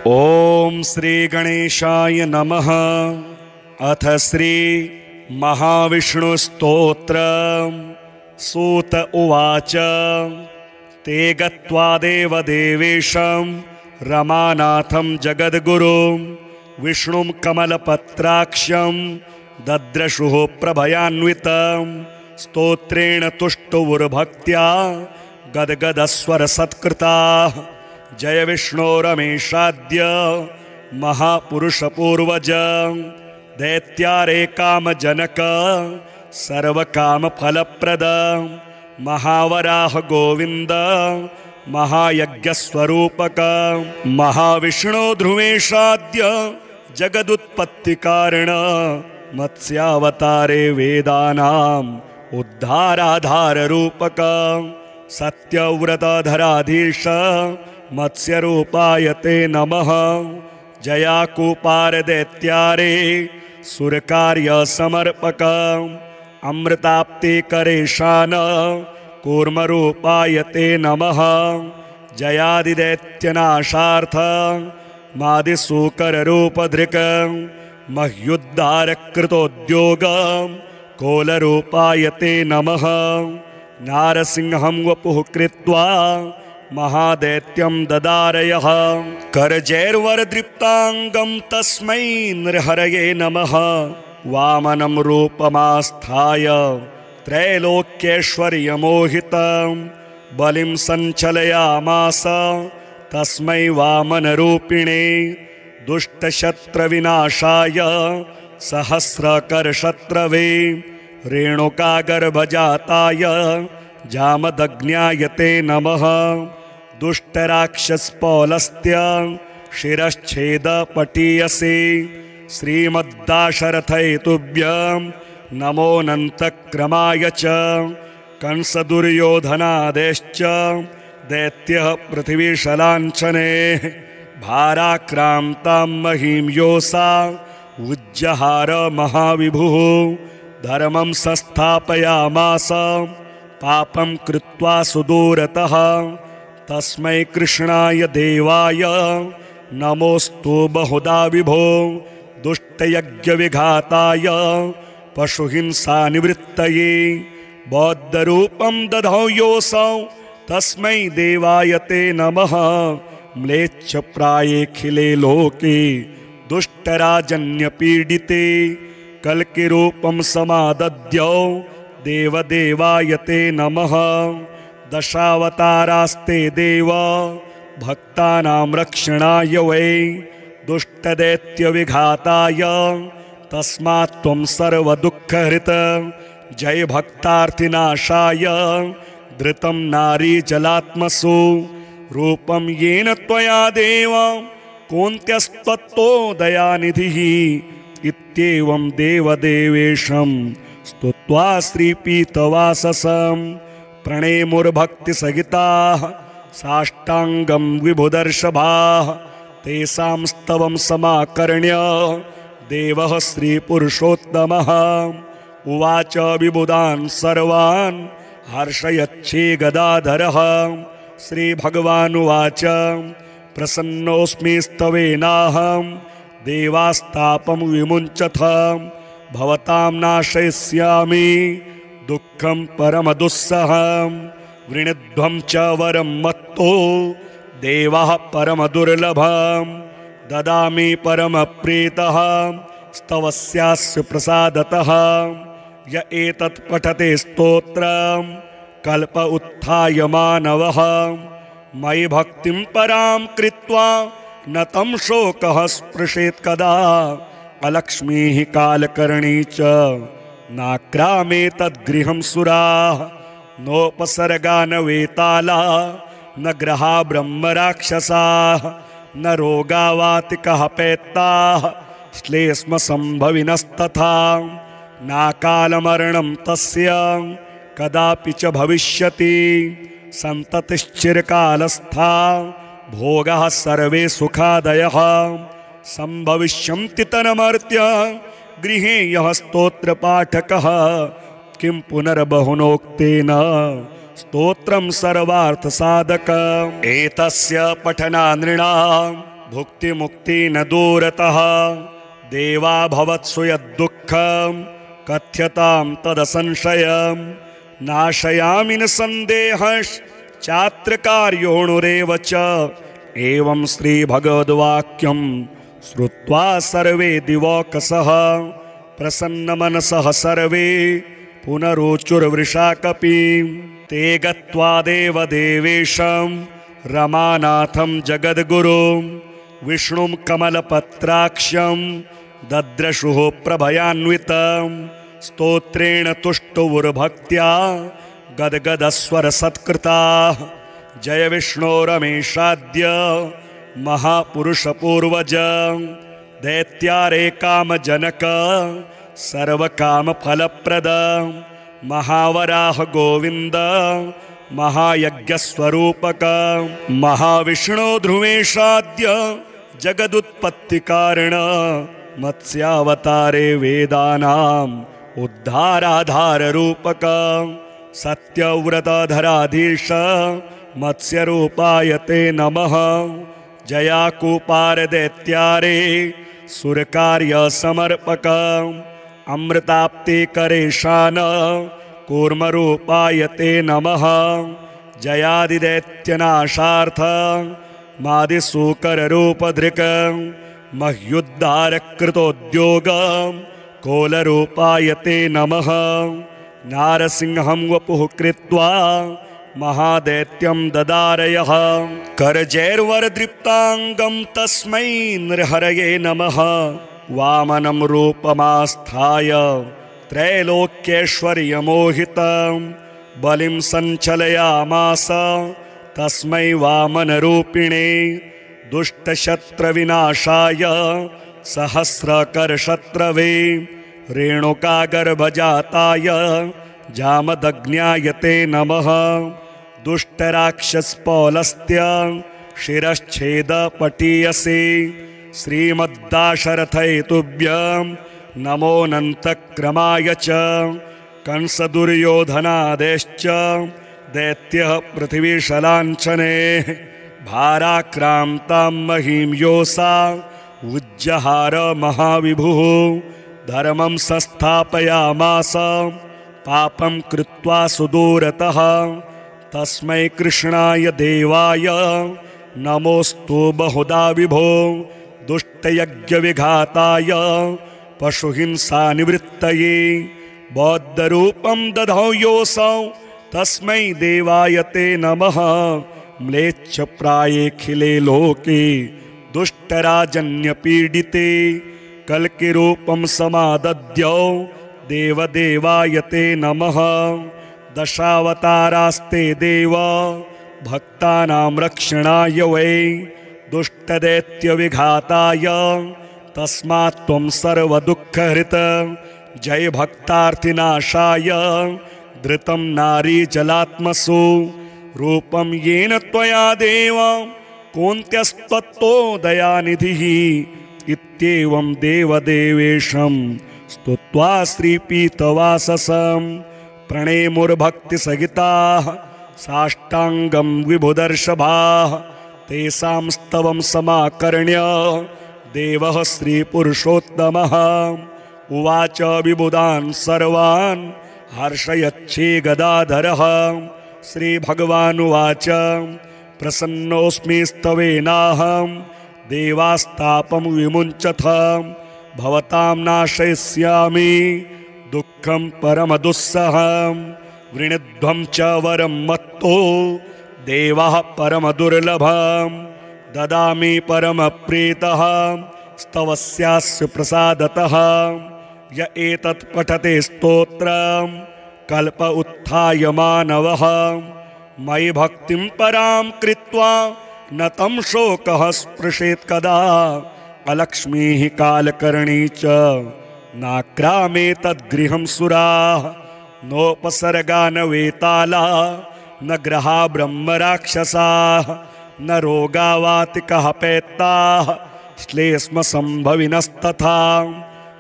ओम श्री गणेशाय नमः। अथ श्री महाविष्णुस्तोत्र। सूत उवाच ते गत्वा देवदेवेशं रमानाथं जगद्गुरुं विष्णुं कमलपत्राक्षं दद्रशुः प्रभयान्वितं स्तोत्रेण तुष्टुवुर्भक्त्या गद्गदस्वरसत्कृताः। जय विष्णो रमेशाद्य महापुरुषपूर्वज दैत्यारे कामजनक सर्वकामफलप्रद महावराह गोविन्द महायज्ञस्वरूपक महाविष्णो ध्रुवेशाद्य जगदुत्पत्तिकारण मत्स्यावतारे वेदानाम् उद्धाराधाररूपक सत्यव्रतधराधीश मत्स्यरूपाय ते नमः। जयाकूपार दैत्यारे सुरकार्य समर्पक अमृताप्ति करेशान कूर्मरूपाय ते नमः। जयादिदैत्यनाशार्थ मादिसूकररूपधृक मह्युद्धारकृतोद्योग कोलरूपाय ते नमः। नारसिंहं वपुः कृत्वा महादैत्यं ददारयः करजैर्वरदृप्तांगं तस्मै नृहरये नमः। वामनं रूपमास्थाय त्रैलोक्यैश्वर्यमोहितं बलिं सञ्चलयामास तस्मै वामनरूपिणे। दुष्टशत्रविनाशाय सहस्रकरशत्रवे रेणुकागर्भजाताय जामदग्न्याय ते नमः। दुष्टराक्षसपौलस्त्य शिरश्छेदपटीयसे श्रीमद्दाशरथैतुभ्यं नमोऽनन्तक्रमाय च। कंसदुर्योधनादेश्च दैत्यः पृथिवीशलाञ्छने भाराक्रान्तां महीं योऽसा उज्जहार महाविभुः। धर्मं संस्थापयामास पापं कृत्वा सुदूरतः तस्मै कृष्णाय देवाय नमोऽस्तु बहुधा विभो। दुष्टयज्ञविघाताय पशुहिंसानिवृत्तये बौद्धरूपं दधौ योऽसौ तस्मै देवाय ते नमः। म्लेच्छप्रायेऽखिले लोके दुष्टराजन्यपीडिते कल्किरूपं समादद्यौ देवदेवाय ते नमः। दशावतारास्ते देव भक्तानां रक्षणाय वै दुष्टदैत्यविघाताय तस्मात् त्वं सर्वदुःखहृत। जय भक्तार्तिनाशाय धृतं नारीजलात्मसु रूपं येन त्वया देव कोऽन्त्यस्त्वत्तो दयानिधिः। इत्येवं देवदेवेशं स्तुत्वा श्रीपीतवाससं प्रणेमुर्भक्तिसहिताः साष्टाङ्गं विभुदर्शभाः। तेषां स्तवं समाकर्ण्य देवः श्रीपुरुषोत्तमः उवाच विबुधान् सर्वान् हर्षयच्छे गदाधरः। श्रीभगवानुवाच प्रसन्नोऽस्मि स्तवेनाहं देवास्तापं विमुञ्चथ भवतां नाशयिष्यामि दुःखं परमदुस्सहं। वृणध्वं च वरं मत्तो देवः परमदुर्लभं ददामि परमप्रीतः स्तवस्यास्य प्रसादतः। य एतत् पठते स्तोत्रं कल्प उत्थाय मानवः मयि भक्तिं परां कृत्वा न तं शोकः स्पृशेत् कदा। अलक्ष्मीः कालकर्णी च नाक्रामे तद्गृहं सुराः नोपसर्गा न वेताला न ग्रहा ब्रह्मराक्षसाः न रोगावातिकः पैत्ताः श्लेष्मसम्भविनस्तथा। नाकालमरणं तस्य कदापि च भविष्यति सन्ततिश्चिरकालस्था भोगाः सर्वे सुखादयः सम्भविष्यन्ति तन्मर्त्य गृहे यः स्तोत्रपाठकः। किं पुनर्बहुनोक्तेन स्तोत्रं सर्वार्थसाधकम्। एतस्य पठना नृणां भुक्तिमुक्ति न दूरतः देवा भवत्सु यद्दुःखं कथ्यतां तदसंशयं नाशयामि न सन्देहश्चात्र कार्योऽणुरेव च। एवं श्रीभगवद्वाक्यं श्रुत्वा सर्वे दिवौकसः प्रसन्नमनसः सर्वे पुनरोचुर्वृषा कपिं। ते गत्वा देवदेवेशं रमानाथं जगद्गुरुं विष्णुं कमलपत्राक्षं दद्रशुः प्रभयान्वितं। स्तोत्रेण तुष्टुवुर्भक्त्या गद्गदस्वरसत्कृताः। जय विष्णो रमेशाद्य महापुरुषपूर्वज दैत्यारे कामजनक सर्वकामफलप्रद। महावराह गोविन्द महायज्ञस्वरूपक। महाविष्णो ध्रुवेशाद्य जगदुत्पत्तिकारण। मत्स्यावतारे वेदानाम् उद्धाराधाररूपक। सत्यव्रतधराधीश मत्स्यरूपाय ते नमः। जयाकूपारदैत्यारे सुरकार्यसमर्पक। अमृताप्तिकरेशान कूर्मरूपाय ते नमः। जयादिदैत्यनाशार्थ मादिसूकररूपधृक्। मह्युद्धारकृतोद्योग कोलरूपाय ते नमः। नारसिंहं वपुः कृत्वा महादैत्यं ददारयः। करजैर्वरदृप्ताङ्गं तस्मै नृहरये नमः। वामनं रूपमास्थाय त्रैलोक्यैश्वर्यमोहितं बलिं सञ्चलयामास तस्मै वामनरूपिणे। दुष्टशत्रविनाशाय सहस्रकरशत्रवे रेणुकागर्भजाताय जामदग्न्याय ते नमः। दुष्टराक्षसपौलस्त्य शिरश्छेदपटीयसे श्रीमद्दाशरथैतुभ्यं नमोऽनन्तक्रमाय च। कंसदुर्योधनादेश्च दैत्यः पृथिवीशलाञ्छने भाराक्रान्तां महीं योऽसा उज्जहार महाविभुः। धर्मं संस्थापयामास पापं कृत्वा सुदूरतः। तस्मै कृष्णाय देवाय नमोऽस्तु बहुधा विभो। दुष्टयज्ञविघाताय पशुहिंसानिवृत्तये बौद्धरूपं दधौ योऽसौ तस्मै देवाय ते नमः। म्लेच्छप्रायेऽखिले लोके दुष्टराजन्यपीडिते कल्किरूपं समादद्यौ देवदेवाय ते नमः। दशावतारास्ते देव भक्तानां रक्षणाय वै दुष्टदैत्यविघाताय तस्मात् त्वं सर्वदुःखहृत। जय भक्तार्थिनाशाय धृतं नारीजलात्मसु रूपं येन त्वया देव कोऽन्त्यस्त्वत्तो दयानिधिः। इत्येवं देवदेवेशं स्तुत्वा श्रीपीतवाससं प्रणेमुर्भक्तिसहिताः साष्टाङ्गं विभुदर्शभाः। तेषां स्तवं समाकर्ण्य देवः श्रीपुरुषोत्तमः उवाच विबुधान् सर्वान् हर्षयच्छे गदाधरः। श्रीभगवानुवाच प्रसन्नोऽस्मि स्तवेनाहं देवास्तापं विमुञ्चथ। भवतां नाशयिष्यामि दुःखं परमदुस्सहं। वृणध्वं च वरं मत्तो देवः परमदुर्लभं। ददामि परमप्रीतः स्तवस्यास्य प्रसादतः। य एतत् पठते स्तोत्रं कल्प उत्थाय मानवः। मयि भक्तिं परां कृत्वा न तं शोकः स्पृशेत् कदा। अलक्ष्मीः कालकर्णी च नाक्रामे तद्गृहं सुराः। नोपसर्गा न वेताला न ग्रहा ब्रह्मराक्षसाः। न रोगावातिकः पैत्ताः श्लेष्मसम्भविनस्तथा।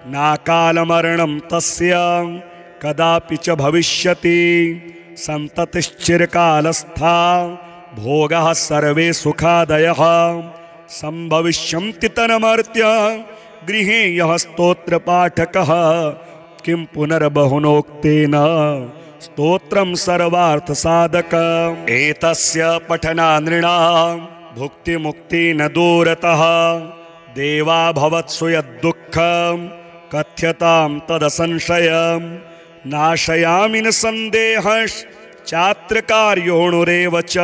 नाकालमरणं तस्य कदापि च भविष्यति। सन्ततिश्चिरकालस्था भोगः सर्वे सुखादयः। सम्भविष्यन्ति तन्मर्त्य गृहे यः स्तोत्रपाठकः किं पुनर्बहुनोक्तेन स्तोत्रं सर्वार्थसाधकम् एतस्य पठनानृणां भुक्तिमुक्ति न दूरतः देवा भवत्सु यद्दुःखं कथ्यतां तदसंशयं नाशयामि न सन्देहश्चात्रकार्योऽणुरेव च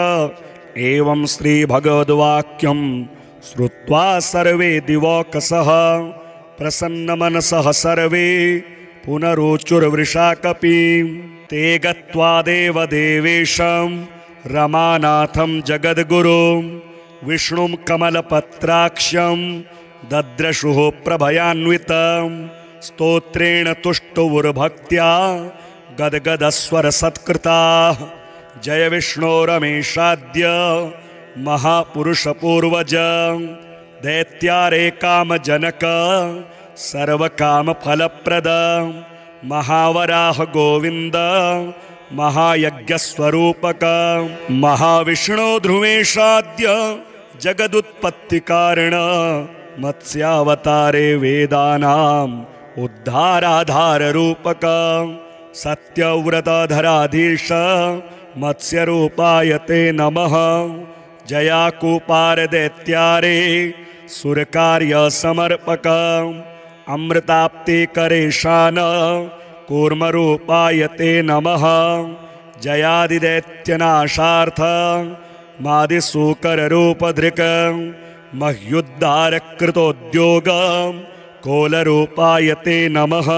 एवं श्रीभगवद्वाक्यं श्रुत्वा सर्वे दिवौकसः प्रसन्नमनसः सर्वे पुनरोचुर्वृषाकपिं ते गत्वा देवदेवेशं रमानाथं जगद्गुरुं विष्णुं कमलपत्राक्षं दद्रशुः प्रभयान्वितं स्तोत्रेण तुष्टुवुर्भक्त्या गद्गदस्वरसत्कृताः जय विष्णो रमेशाद्य महापुरुषपूर्वज दैत्यारे कामजनक सर्वकामफलप्रद महावराह गोविन्द महायज्ञस्वरूपक महाविष्णो ध्रुवेशाद्य जगदुत्पत्तिकारण मत्स्यावतारे वेदानाम् उद्धाराधाररूपक सत्यव्रतधराधीश मत्स्यरूपाय ते नमः जयाकूपारदैत्यारे सुरकार्यसमर्पक अमृताप्तिकरेशान कूर्मरूपाय ते नमः जयादिदैत्यनाशार्थ मादिसूकररूपधृक मह्युद्धारकृतोद्योग कोलरूपाय ते नमः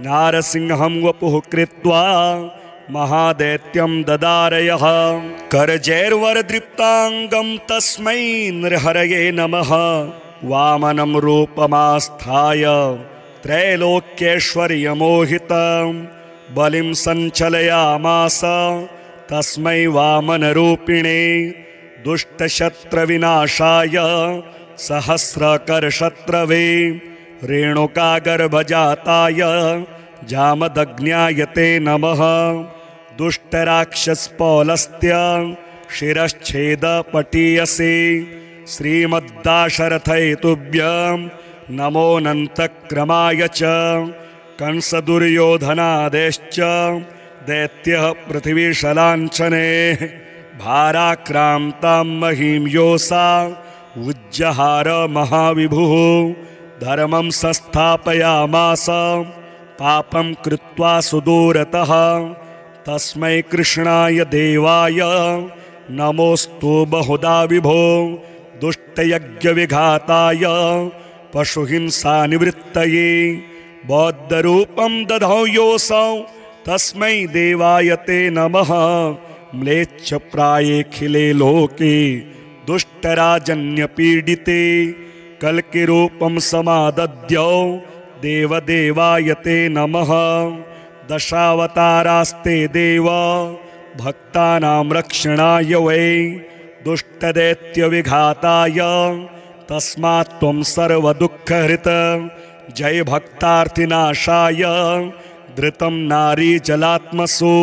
नारसिंहं वपुः कृत्वा महादैत्यं ददारयः करजैर्वरदृप्ताङ्गं तस्मै नृहरये नमः वामनं रूपमास्थाय त्रैलोक्यैश्वर्यमोहितं बलिं सञ्चलयामास तस्मै वामनरूपिणे दुष्टशत्रविनाशाय सहस्रकरशत्रवे रेणुकागर्भजाताय जामदग्न्याय ते नमः दुष्टराक्षसपौलस्त्य शिरश्छेदपटीयसे श्रीमद्दाशरथये तुभ्यं नमोऽनन्तक्रमाय च कंसदुर्योधनादेश्च दैत्यः पृथिवीशलाञ्छने भाराक्रान्तां महीं योऽसा उज्जहार महाविभुः धर्मं संस्थापयामास पापं कृत्वा सुदूरतः तस्मै कृष्णाय देवाय नमोऽस्तु बहुधा विभो दुष्टयज्ञविघाताय पशुहिंसानिवृत्तये बौद्धरूपं दधौ योऽसौ तस्मै देवाय ते नमः म्लेच्छप्रायेऽखिले लोके दुष्टराजन्यपीडिते कल्किरूपं समादद्यौ देवदेवाय ते नमः दशावतारास्ते देव भक्तानां रक्षणाय वै दुष्टदैत्यविघाताय तस्मात् त्वं सर्वदुःखहृत जय भक्तार्थिनाशाय धृतं नारीजलात्मसु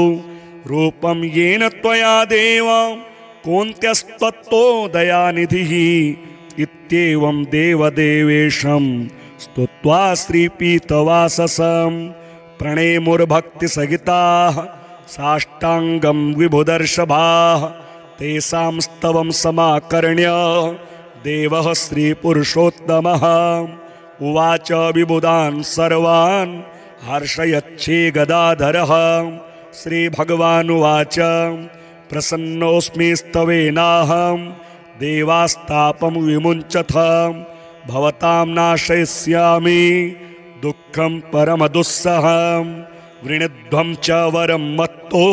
रूपं येन त्वया देव कोऽन्त्यस्त्वत्तो दयानिधिः इत्येवं देवदेवेशं स्तुत्वा श्रीपीतवाससं प्रणेमुर्भक्तिसहिताः साष्टाङ्गं विभुदर्शभाः तेषां स्तवं समाकर्ण्य देवः श्रीपुरुषोत्तमः उवाच विबुधान् सर्वान् हर्षयच्छे गदाधरः श्रीभगवानुवाच प्रसन्नोऽस्मि स्तवेनाहं देवास्तापं विमुञ्चथ भवतां नाशयिष्यामि दुःखं परमदुस्सहं वृणध्वं च वरं मत्तो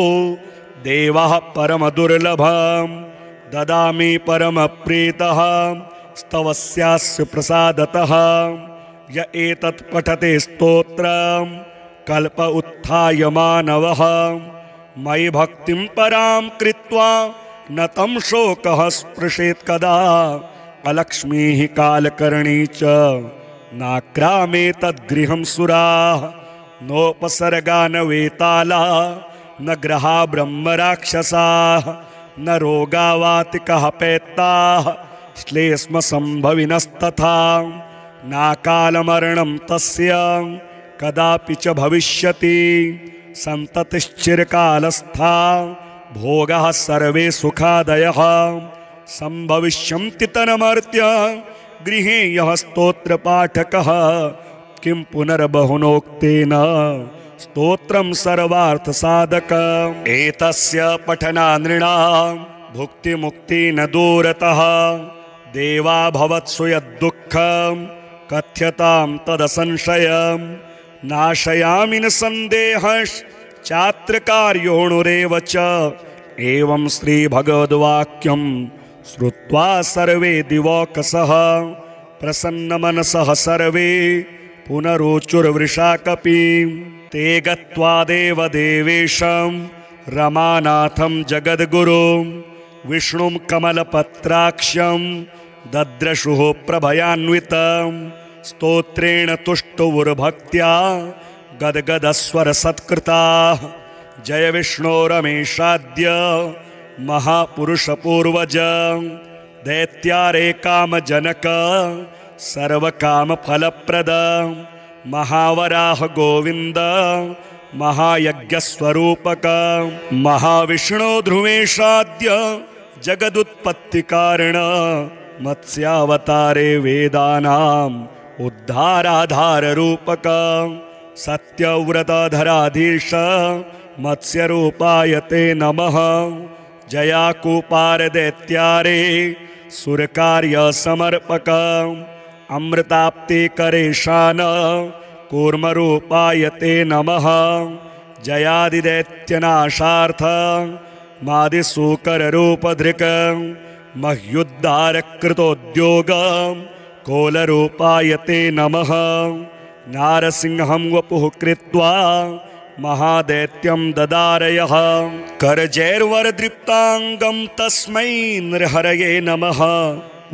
देवः परमदुर्लभं ददामि परमप्रीतः स्तवस्यास्य प्रसादतः य एतत् पठते स्तोत्रं कल्प उत्थाय मानवः मयि भक्तिं परां कृत्वा न तं शोकः स्पृशेत् कदा अलक्ष्मीः कालकर्णी च नाक्रामे तद्गृहं सुराः नोपसर्गा न वेताला न ग्रहा ब्रह्मराक्षसाः न रोगावातिकः पैत्ताः श्लेष्मसम्भविनस्तथा नाकालमरणं तस्य कदापि च भविष्यति सन्ततिश्चिरकालस्था भोगाः सर्वे सुखादयः सम्भविष्यन्ति तन्मर्त्य गृहे यः स्तोत्रपाठकः किं पुनर्बहुनोक्तेन स्तोत्रं सर्वार्थसाधकम् एतस्य पठनानृणां भुक्तिमुक्ति न दूरतः देवा भवत्सु यद्दुःखं कथ्यतां तदसंशयं नाशयामि न सन्देहश्चात्रकार्योऽणुरेव च एवं श्रीभगवद्वाक्यं श्रुत्वा सर्वे दिवौकसः प्रसन्नमनसः सर्वे पुनरोचुर्वृषाकपिं ते गत्वा देवदेवेशं रमानाथं जगद्गुरुं विष्णुं कमलपत्राक्षं दद्रशुः प्रभयान्वितं स्तोत्रेण तुष्टुवुर्भक्त्या गद्गदस्वरसत्कृताः जय विष्णो रमेशाद्य महापुरुषपूर्वज दैत्यारे कामजनक सर्वकामफलप्रद महावराह गोविन्द महायज्ञस्वरूपक महाविष्णो ध्रुवेशाद्य जगदुत्पत्तिकारण मत्स्यावतारे वेदानाम् उद्धाराधाररूपक सत्यव्रतधराधीश मत्स्यरूपाय ते नमः जयाकूपारदैत्यारे सुरकार्यसमर्पक अमृताप्तिकरेशान कूर्मरूपाय ते नमः जयादिदैत्यनाशार्थ मादिसूकररूपधृक मह्युद्धारकृतोद्योग कोलरूपाय ते नमः नारसिंहं वपुः कृत्वा महादैत्यं ददारयः करजैर्वरदृप्ताङ्गं तस्मै नृहरये नमः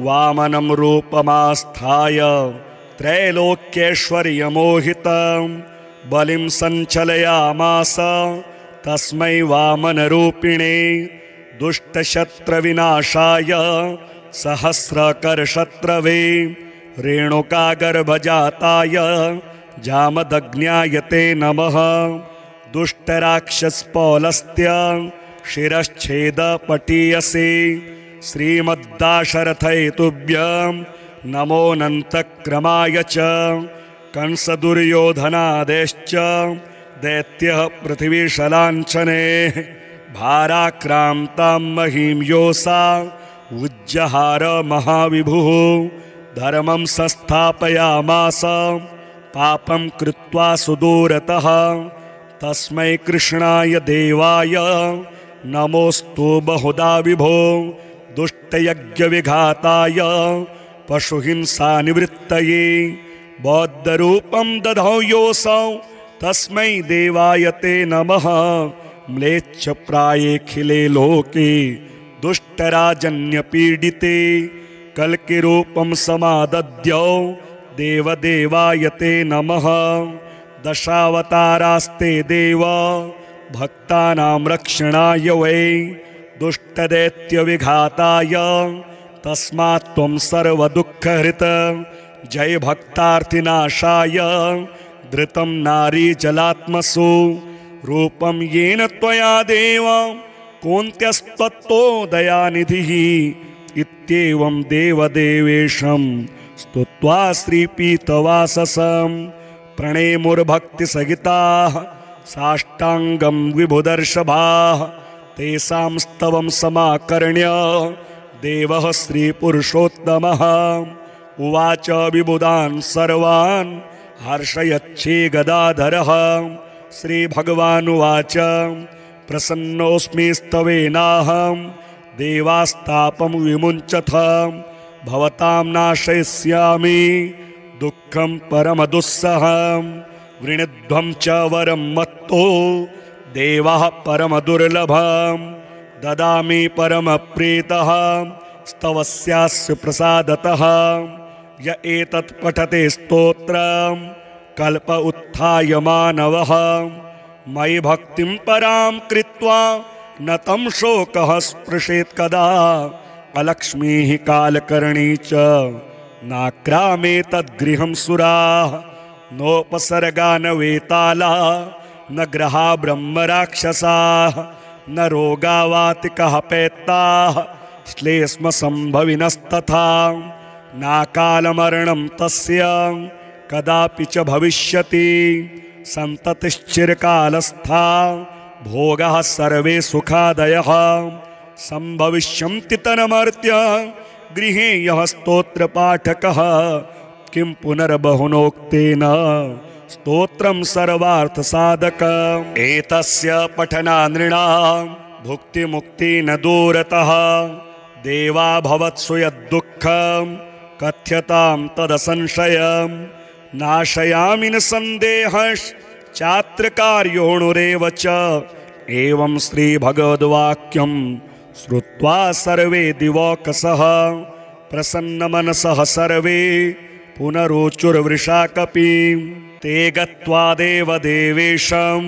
वामनं रूपमास्थाय त्रैलोक्यैश्वर्यमोहितं बलिं सञ्चलयामास तस्मै वामनरूपिणे दुष्टशत्रविनाशाय सहस्रकरशत्रवे रेणुकागर्भजाताय जामदग्न्याय ते नमः दुष्टराक्षसपौलस्त्य शिरश्छेदपटीयसे श्रीमद्दाशरथैतुभ्यं नमोऽनन्तक्रमाय च कंसदुर्योधनादेश्च दैत्यः पृथिवीशलाञ्छने भाराक्रान्तां महीं योऽसा उज्जहार महाविभुः धर्मं संस्थापयामास पापं कृत्वा सुदूरतः तस्मै कृष्णाय देवाय नमोऽस्तु बहुधा विभो दुष्टयज्ञविघाताय पशुहिंसानिवृत्तये बौद्धरूपं दधौ योऽसौ तस्मै देवाय ते नमः म्लेच्छप्रायेऽखिले लोके दुष्टराजन्यपीडिते कल्किरूपं समादद्यौ देवदेवाय ते नमः दशावतारास्ते देव भक्तानां रक्षणाय वै दुष्टदैत्यविघाताय तस्मात् त्वं सर्वदुःखहृत जय भक्तार्थिनाशाय धृतं नारीजलात्मसु रूपं येन त्वया देव कोऽन्त्यस्त्वत्तो दयानिधिः इत्येवं देवदेवेशं स्तुत्वा श्रीपीतवाससं प्रणेमुर्भक्तिसहिताः साष्टाङ्गं विभुदर्शभाः तेषां स्तवं समाकर्ण्य देवः श्रीपुरुषोत्तमः उवाच विबुधान् सर्वान् हर्षयच्छे गदाधरः श्रीभगवानुवाच प्रसन्नोऽस्मि स्तवेनाहं देवास्तापं विमुञ्चथ भवतां नाशयिष्यामि दुःखं परमदुस्सहं वृणध्वं च वरं मत्तो देवः परमदुर्लभं ददामि परमप्रीतः स्तवस्यास्य प्रसादतः य एतत् पठते स्तोत्रं कल्प उत्थाय मानवः मयि भक्तिं परां कृत्वा न तं शोकः स्पृशेत् कदा अलक्ष्मीः कालकर्णी च नाक्रामे तद्गृहं सुराः नोपसर्गा न वेताला न ग्रहा ब्रह्मराक्षसाः न रोगावातिकः पैत्ताः श्लेष्मसम्भविनस्तथा नाकालमरणं तस्य कदापि च भविष्यति सन्ततिश्चिरकालस्था भोगाः सर्वे सुखादयः सम्भविष्यन्ति तन्मर्त्य गृहे यः स्तोत्रपाठकः किं पुनर्बहुनोक्तेन स्तोत्रं सर्वार्थसाधकम् एतस्य पठनानृणां भुक्तिमुक्ति न दूरतः देवा भवत्सु यद्दुःखं कथ्यतां तदसंशयं नाशयामि न सन्देहश्चात्रकार्योऽणुरेव च एवं श्रीभगवद्वाक्यं श्रुत्वा सर्वे दिवौकसः प्रसन्नमनसः सर्वे पुनरोचुर्वृषाकपिं ते गत्वा देवदेवेशं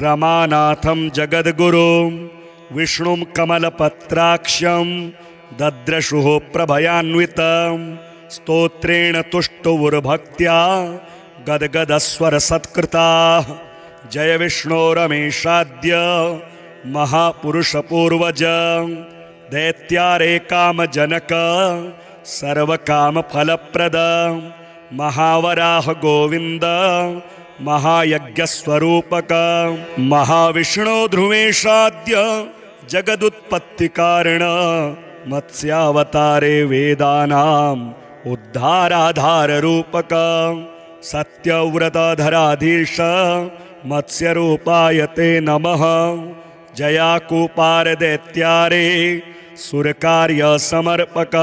रमानाथं जगद्गुरुं विष्णुं कमलपत्राक्षं दद्रशुः प्रभयान्वितं स्तोत्रेण तुष्टुवुर्भक्त्या गद्गदस्वरसत्कृताः जय विष्णो रमेशाद्य महापुरुषपूर्वज दैत्यारे कामजनक सर्वकामफलप्रद महावराह गोविन्द महायज्ञस्वरूपक महाविष्णो ध्रुवेशाद्य जगदुत्पत्तिकारण मत्स्यावतारे वेदानाम् उद्धाराधाररूपक सत्यव्रतधराधीश मत्स्यरूपाय ते नमः जयाकूपारदैत्यारे सुरकार्यसमर्पक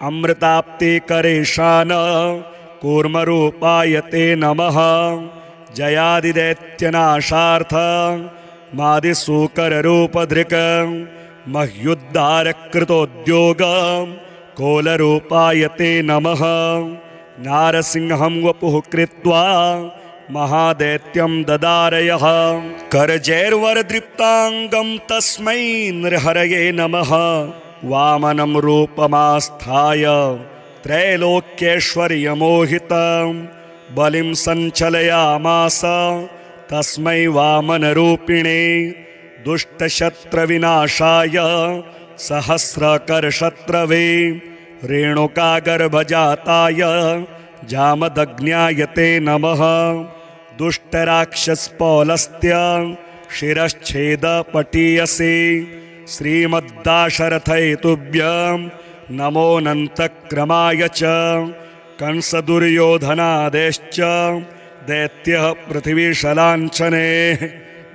अमृताप्ते करेशान कूर्मरूपाय ते नमः जयादिदैत्यनाशार्थ मादिसूकररूपधृक मह्युद्धारकृतोद्योग कोलरूपाय ते नमः नारसिंहं वपुः कृत्वा महादैत्यं ददारयः करजैर्वरदृप्ताङ्गं तस्मै नृहरये नमः वामनं रूपमास्थाय त्रैलोक्यैश्वर्यमोहितं बलिं सञ्चलयामास तस्मै वामनरूपिणे दुष्टशत्रविनाशाय सहस्रकरशत्रवे रेणुकागर्भजाताय जामदग्न्याय ते नमः दुष्टराक्षसपौलस्त्य शिरश्छेदपटीयसे श्रीमद्दाशरथैतुभ्यं नमोऽनन्तक्रमाय च कंसदुर्योधनादेश्च दैत्यः पृथिवीशलाञ्छने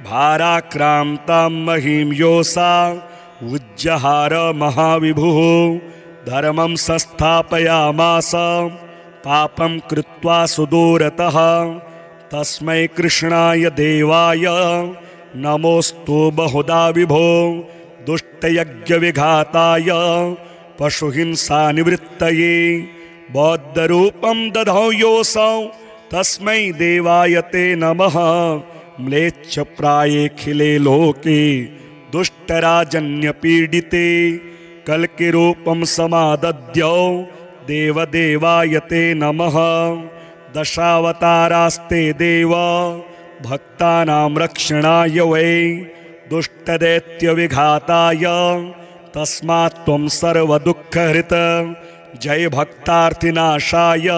भाराक्रान्तां महीं योषा उज्जहार महाविभुः धर्मं संस्थापयामास पापं कृत्वा सुदूरतः तस्मै कृष्णाय देवाय नमोस्तु बहुधा विभो दुष्टयज्ञविघाताय पशुहिंसानिवृत्तये बौद्धरूपं दधौ योऽसौ तस्मै देवाय ते नमः म्लेच्छप्रायेऽखिले लोके दुष्टराजन्यपीडिते कल्किरूपं समादद्यौ देवदेवाय ते नमः दशावतारास्ते देव भक्तानां रक्षणाय वै दुष्टदैत्यविघाताय तस्मात् त्वं सर्वदुःखहृत जय भक्तार्थिनाशाय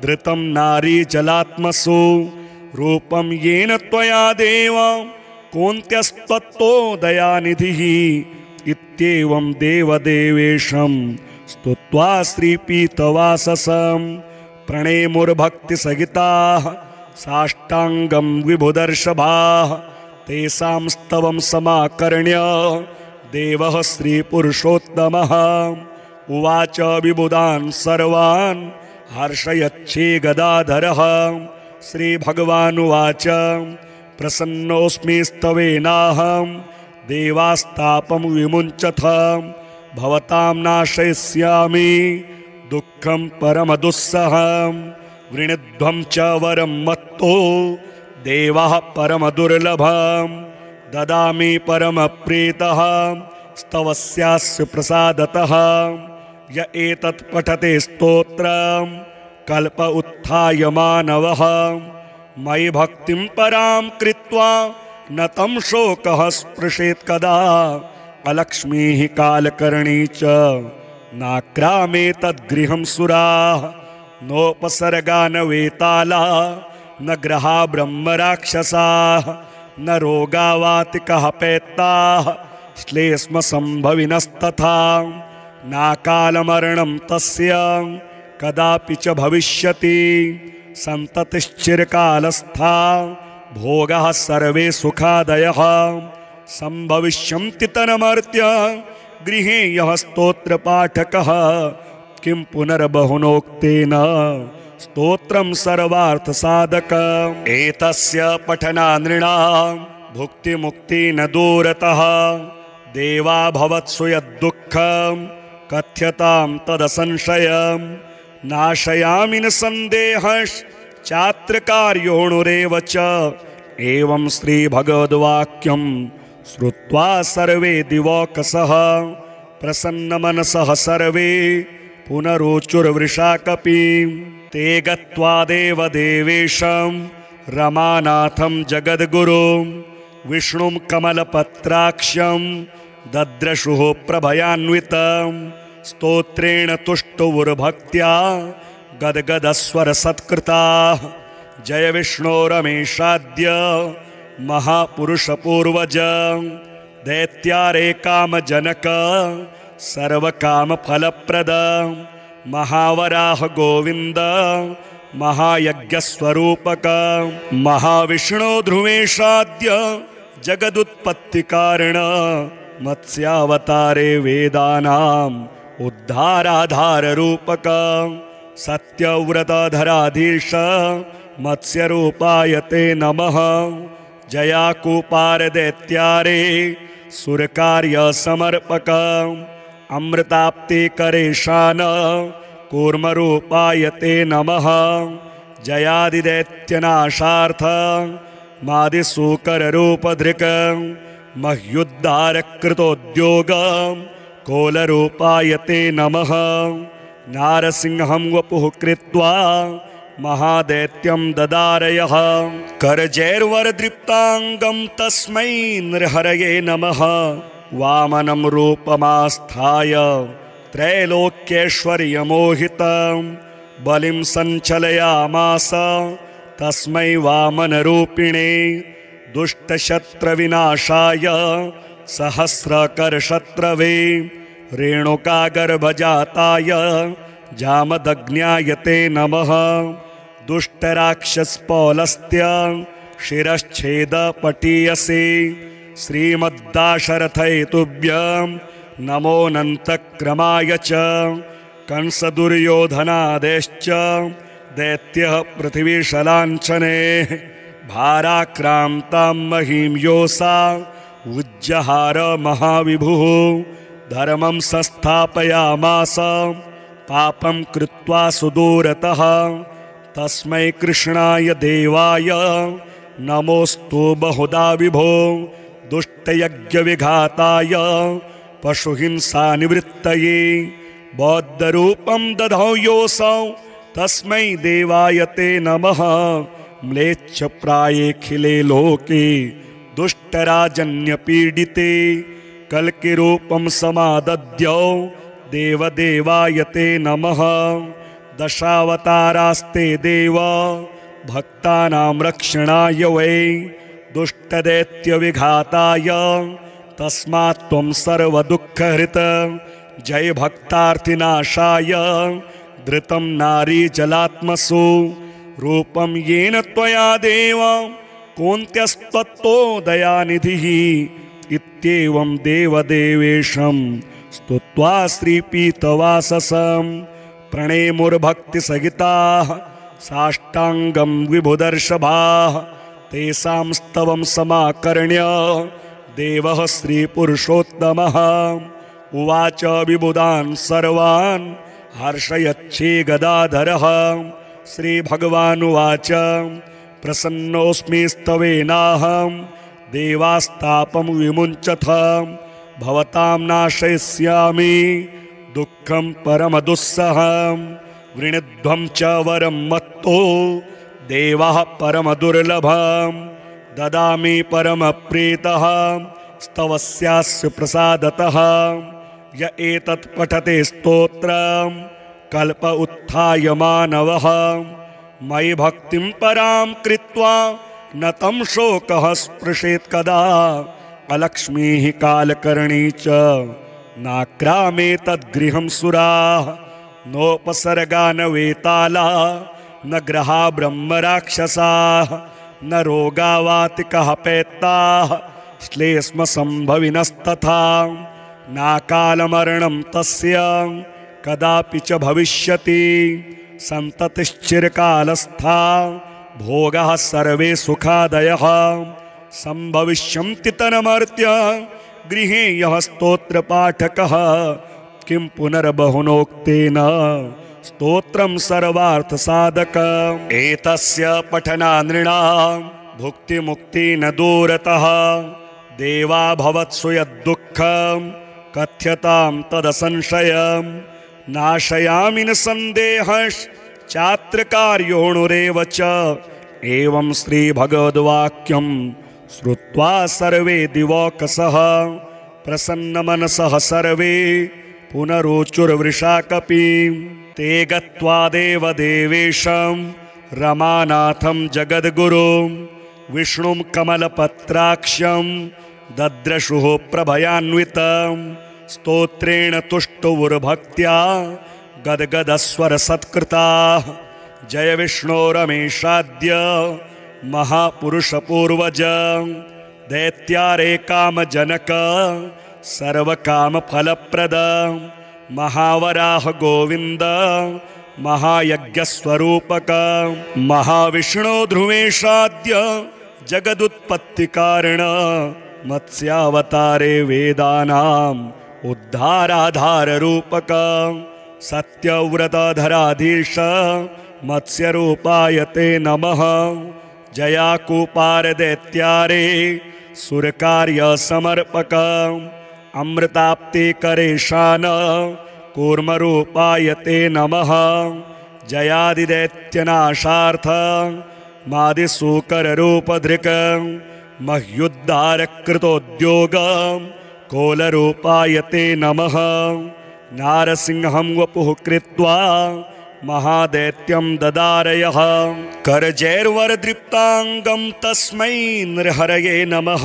धृतं नारीजलात्मसु रूपं येन त्वया देव कोऽन्त्यस्त्वत्तो दयानिधिः इत्येवं देवदेवेशं स्तुत्वा श्रीपीतवाससं प्रणेमुर्भक्तिसहिताः साष्टाङ्गं विभुदर्शभाः तेषां स्तवं समाकर्ण्य देवः श्रीपुरुषोत्तमः उवाच विबुधान् सर्वान् हर्षयच्छे गदाधरः श्रीभगवानुवाच प्रसन्नोऽस्मि स्तवेनाहं देवास्तापं विमुञ्चथ भवतां नाशयिष्यामि दुःखं परमदुस्सहं वृणध्वं च वरं मत्तो देवः परमदुर्लभं ददामि परमप्रीतः स्तवस्यास्य प्रसादतः य एतत् पठते स्तोत्रं कल्प उत्थाय मानवः मयि भक्तिं परां कृत्वा न तं शोकः स्पृशेत् कदा अलक्ष्मीः कालकर्णी च नाक्रामे तद्गृहं सुराः नोपसर्गा न वेताला न ग्रहा ब्रह्मराक्षसाः न रोगावातिकः पैत्ताः श्लेष्म सम्भविनस्तथा नाकालमरणं तस्य कदापि च भविष्यति सन्ततिश्चिरकालस्था भोगाः सर्वे सुखादयः सम्भविष्यन्ति तन्मर्त्य गृहे यः स्तोत्रपाठकः किं पुनर्बहुनोक्तेन स्तोत्रं सर्वार्थसाधकम् एतस्य पठनानृणां भुक्तिमुक्ति न दूरतः देवा भवत्सु यद्दुःखं कथ्यतां तदसंशयं नाशयामि न सन्देहश्चात्रकार्योऽणुरेव च एवं श्रीभगवद्वाक्यं श्रुत्वा सर्वे दिवौकसः प्रसन्नमनसः सर्वे पुनरोचुर्वृषाकपिं ते गत्वा देवदेवेशं रमानाथं जगद्गुरुं विष्णुं कमलपत्राक्षं दद्रशुः प्रभयान्वितं स्तोत्रेण तुष्टुवुर्भक्त्या गद्गदस्वरसत्कृताः जय विष्णो रमेशाद्य महापुरुषपूर्वज दैत्यारे कामजनक सर्वकामफलप्रद महावराह गोविन्द महायज्ञस्वरूपक महाविष्णो ध्रुवेशाद्य जगदुत्पत्तिकारण मत्स्यावतारे वेदानाम् उद्धाराधाररूपक सत्यव्रतधराधीश मत्स्यरूपाय ते नमः जयाकूपार दैत्यारे सुरकार्यसमर्पक अमृताप्ते करेशान कूर्मरूपाय ते नमः जयादिदैत्यनाशार्थ मादिसूकररूपधृक मह्युद्धारकृतोद्योग कोलरूपाय ते नमः नारसिंहं वपुः कृत्वा महादैत्यं ददारयः करजैर्वरदृप्ताङ्गं तस्मै नृहरये नमः वामनं रूपमास्थाय त्रैलोक्यैश्वर्यमोहितं बलिं सञ्चलयामास तस्मै वामनरूपिणे दुष्टशत्रविनाशाय सहस्रकरशत्रवे रेणुकागर्भजाताय जामदग्न्याय ते नमः दुष्टराक्षसपौलस्त्य शिरश्छेदपटीयसे श्रीमद्दाशरथैतुभ्यं नमोऽनन्तक्रमाय च कंसदुर्योधनादेश्च दैत्यः पृथिवीशलाञ्छने भाराक्रान्तां महीं योऽसा उज्जहार महाविभुः धर्मं संस्थापयामास पापं कृत्वा सुदूरतः तस्मै कृष्णाय देवाय नमोऽस्तु बहुधा विभो दुष्टयज्ञविघाताय पशुहिंसानिवृत्तये बौद्धरूपं दधौ योऽसौ तस्मै देवाय ते नमः म्लेच्छप्रायेऽखिले लोके दुष्टराजन्यपीडिते कल्किरूपं समादद्यौ देवदेवाय ते नमः दशावतारास्ते देव भक्तानां रक्षणाय वै दुष्टदैत्यविघाताय तस्मात् त्वं सर्वदुःखहृत जय भक्तार्थिनाशाय धृतं नारीजलात्मसु रूपं येन त्वया देव कोऽन्त्यस्त्वत्तो दयानिधिः इत्येवं देवदेवेशं स्तुत्वा श्रीपीतवाससं प्रणेमुर्भक्तिसहिताः साष्टाङ्गं विभुदर्शभाः तेषां स्तवं समाकर्ण्य देवः श्रीपुरुषोत्तमः उवाच विबुधान् सर्वान् हर्षयच्छे गदाधरः श्रीभगवानुवाच प्रसन्नोऽस्मि स्तवेनाहं देवास्तापं विमुञ्चथ भवतां नाशयिष्यामि दुःखं परमदुस्सहं वृणध्वं च वरं मत्तो देवः परमदुर्लभं ददामि परमप्रीतः स्तवस्यास्य प्रसादतः य एतत् पठते स्तोत्रं कल्प उत्थाय मानवः मयि भक्तिं परां कृत्वा न तं शोकः स्पृशेत् कदा अलक्ष्मीः कालकर्णी च नाक्रामेतद्गृहं सुराः नोपसर्गा न वेताला न ग्रहा ब्रह्मराक्षसाः न रोगावातिकः पैत्ताः श्लेष्मसम्भविनस्तथा नाकालमरणं तस्य कदापि च भविष्यति सन्ततिश्चिरकालस्था भोगाः सर्वे सुखादयः सम्भविष्यन्ति तन्मर्त्य गृहे यः स्तोत्रपाठकः किं पुनर्बहुनोक्तेन स्तोत्रं सर्वार्थसाधकम् एतस्य पठनानृणां भुक्तिमुक्ति न दूरतः देवा भवत्सु यद्दुःखं कथ्यतां तदसंशयं नाशयामि न सन्देहश्चात्रकार्योऽणुरेव च एवं श्रीभगवद्वाक्यं श्रुत्वा सर्वे दिवौकसः प्रसन्नमनसः सर्वे पुनरोचुर्वृषाकपिं ते गत्वा देवदेवेशं रमानाथं जगद्गुरुं विष्णुं कमलपत्राक्षं दद्रशुः प्रभयान्वितं स्तोत्रेण तुष्टुवुर्भक्त्या गद्गदस्वरसत्कृताः जय विष्णो रमेशाद्य महापुरुषपूर्वज दैत्यारे कामजनक सर्वकामफलप्रद महावराह गोविन्द महायज्ञस्वरूपक महाविष्णो ध्रुवेशाद्य जगदुत्पत्तिकारण मत्स्यावतारे वेदानाम् उद्धाराधाररूपक सत्यव्रतधराधीश मत्स्यरूपाय ते नमः जयाकूपारदैत्यारे सुरकार्यसमर्पक अमृताप्ते करेशान कूर्मरूपाय ते नमः जयादिदैत्यनाशार्थ मादिसूकररूपधृक मह्युद्धारकृतोद्योग कोलरूपाय ते नमः नारसिंहं वपुः कृत्वा महादैत्यं ददारयः करजैर्वरदृप्ताङ्गं तस्मै नृहरये नमः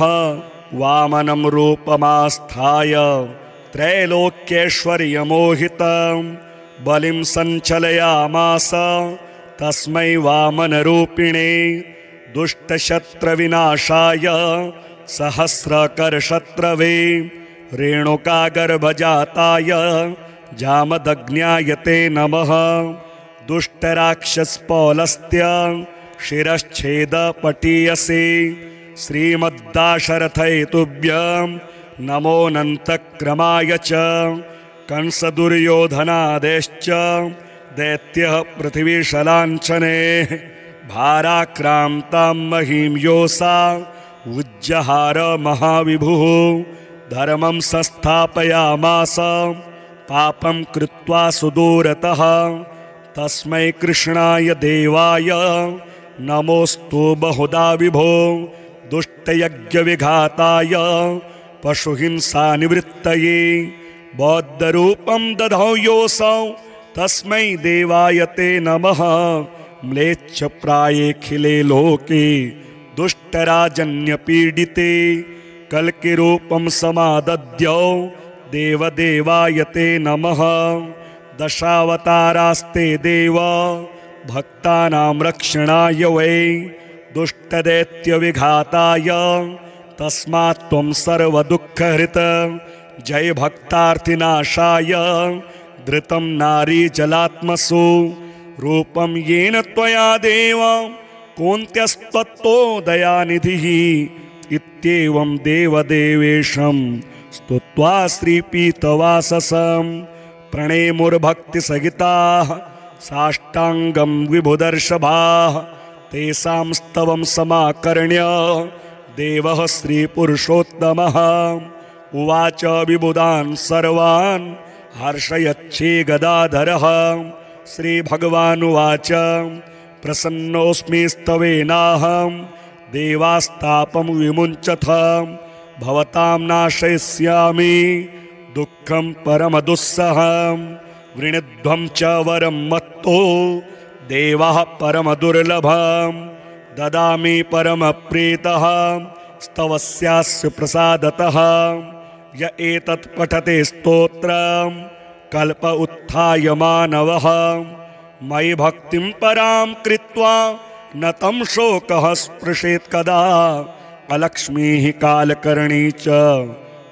वामनं रूपमास्थाय त्रैलोक्यैश्वर्यमोहितं बलिं सञ्चलयामास तस्मै वामनरूपिणे दुष्टशत्रविनाशाय सहस्रकरशत्रवे रेणुकागर्भजाताय जामदग्न्याय ते नमः दुष्टराक्षसपौलस्त्य शिरश्छेदपटीयसे श्रीमद्दाशरथैतुभ्यं नमोऽनन्तक्रमाय च कंसदुर्योधनादेश्च दैत्यः पृथिवीशलाञ्छने भाराक्रान्तां महीं योषा उज्जहार महाविभुः धर्मं संस्थापयामास पापं कृत्वा सुदूरतः तस्मै कृष्णाय देवाय नमोऽस्तु बहुधा विभो दुष्टयज्ञविघाताय पशुहिंसानिवृत्तये बौद्धरूपं दधौ योऽसौ तस्मै देवाय ते नमः म्लेच्छप्रायेऽखिले लोके दुष्टराजन्यपीडिते कल्किरूपं समादद्यौ देवदेवाय ते नमः दशावतारास्ते देव भक्तानां रक्षणाय वै दुष्टदैत्यविघाताय तस्मात् त्वं सर्वदुःखहृत जय भक्तार्थिनाशाय धृतं नारीजलात्मसु रूपं येन त्वया देव कोऽन्त्यस्त्वत्तो दयानिधिः इत्येवं देवदेवेशं स्तुत्वा श्रीपीतवाससं प्रणेमुर्भक्तिसहिताः साष्टाङ्गं विभुदर्शभाः तेषां स्तवं समाकर्ण्य देवः श्रीपुरुषोत्तमः उवाच विबुधान् सर्वान् हर्षयच्छे गदाधरः। श्रीभगवानुवाच प्रसन्नोऽस्मि स्तवेनाहं देवास्तापं विमुञ्चथ। भवतां नाशयिष्यामि दुःखं परमदुस्सहं। वृणध्वं च वरं मत्तो देवः परमदुर्लभं। ददामि परमप्रीतः स्तवस्यास्य प्रसादतः। य एतत् पठते स्तोत्रं कल्प उत्थाय मानवः। मयि भक्तिं परां कृत्वा न तं शोकः स्पृशेत् कदा। अलक्ष्मीः कालकर्णी च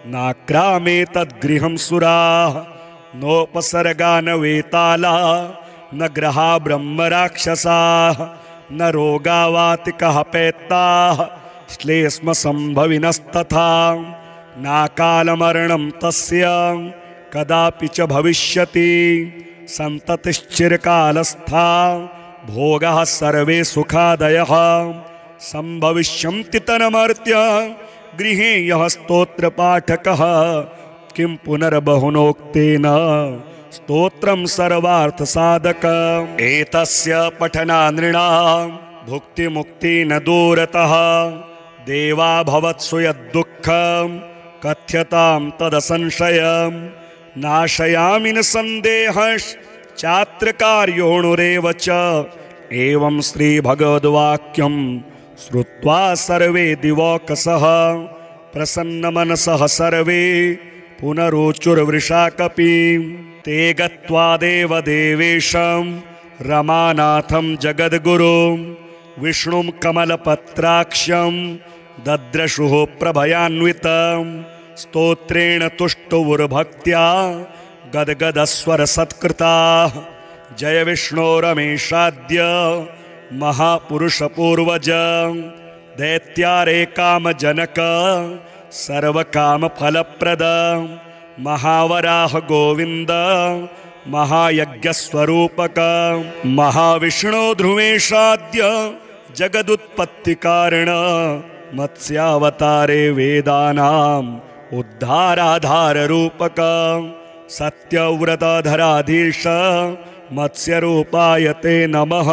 नाक्रामे तद्गृहं सुराः। नोपसर्गा न वेताला न ग्रहा ब्रह्मराक्षसाः। न रोगावातिकः पैत्ताः श्लेष्मसम्भविनस्तथा। नाकालमरणं तस्य कदापि च भविष्यति। सन्ततिश्चिरकालस्था भोगाः सर्वे सुखादयः। सम्भविष्यन्ति तन्मर्त्य गृहे यः स्तोत्रपाठकः। किं पुनर्बहुनोक्तेन स्तोत्रं सर्वार्थसाधकम्। एतस्य पठनानृणां भुक्तिमुक्ति न दूरतः। देवा भवत्सु यद्दुःखं कथ्यतां तदसंशयम्। नाशयामि न सन्देहश्चात्रकार्योऽणुरेव च। एवं श्रीभगवद्वाक्यं श्रुत्वा सर्वे दिवौकसः। प्रसन्नमनसः सर्वे पुनरोचुर्वृषाकपिं। ते गत्वा देवदेवेशं रमानाथं जगद्गुरुं। विष्णुं कमलपत्राक्षं दद्रशुः प्रभयान्वितं। स्तोत्रेण तुष्टुवुर्भक्त्या गद्गदस्वरसत्कृताः। जय विष्णो रमेशाद्य महापुरुषपूर्वज। दैत्यारे कामजनक सर्वकामफलप्रद। महावराह गोविन्द महायज्ञस्वरूपक। महाविष्णो ध्रुवेशाद्य जगदुत्पत्तिकारण। मत्स्यावतारे वेदानाम् उद्धाराधाररूपक। सत्यव्रतधराधीश मत्स्यरूपाय ते नमः।